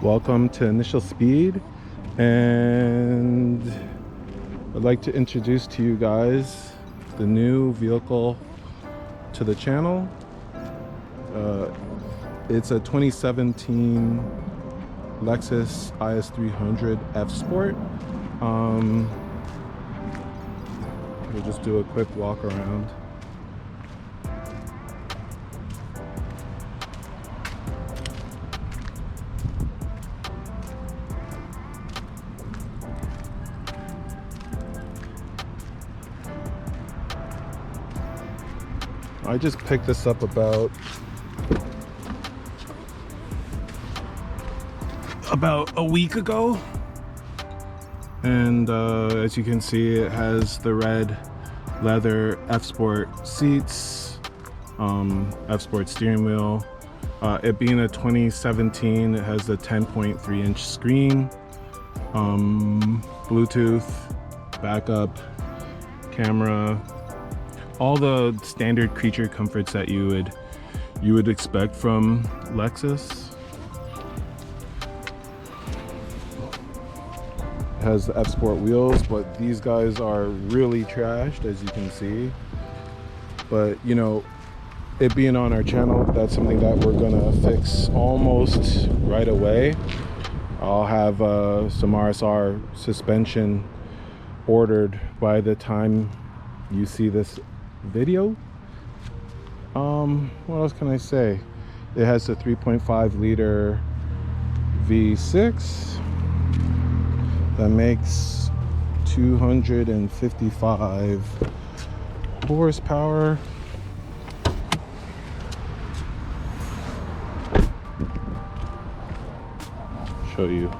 Welcome to Initial Speed, and I'd like to introduce to you guys the new vehicle to the channel. It's a 2017 Lexus Is300 F Sport. We'll just do a quick walk around. I just picked this up about a week ago, and as you can see, it has the red leather F Sport seats, F Sport steering wheel. It being a 2017, it has the 10.3 inch screen, Bluetooth, backup camera, all the standard creature comforts that you would expect from Lexus. It has the F Sport wheels, but these guys are really trashed, as you can see. But you know, it being on our channel, that's something that we're gonna fix almost right away. I'll have some RSR suspension ordered by the time you see this video. What else can I say? It has a 3.5 liter V6 that makes 255 horsepower. Show you.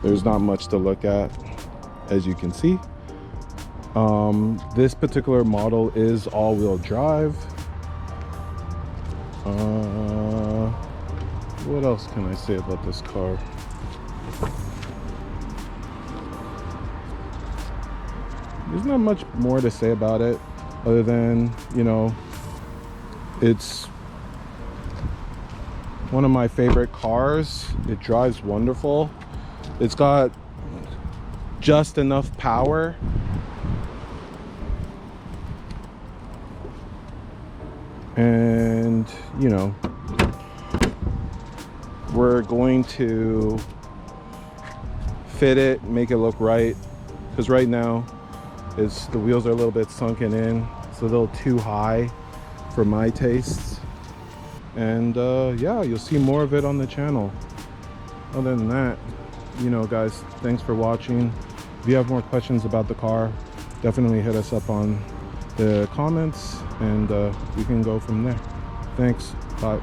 There's not much to look at, as you can see. This particular model is all-wheel drive. What else can I say about this car? There's not much more to say about it, other than, you know, it's one of my favorite cars. It drives wonderful. It's got just enough power and, you know, we're going to fit it, make it look right, because right now the wheels are a little bit sunken in. It's a little too high for my tastes. And yeah, you'll see more of it on the channel. Other than that, you know, guys, thanks for watching. If you have more questions about the car, definitely hit us up on the comments, and we can go from there. Thanks. Bye.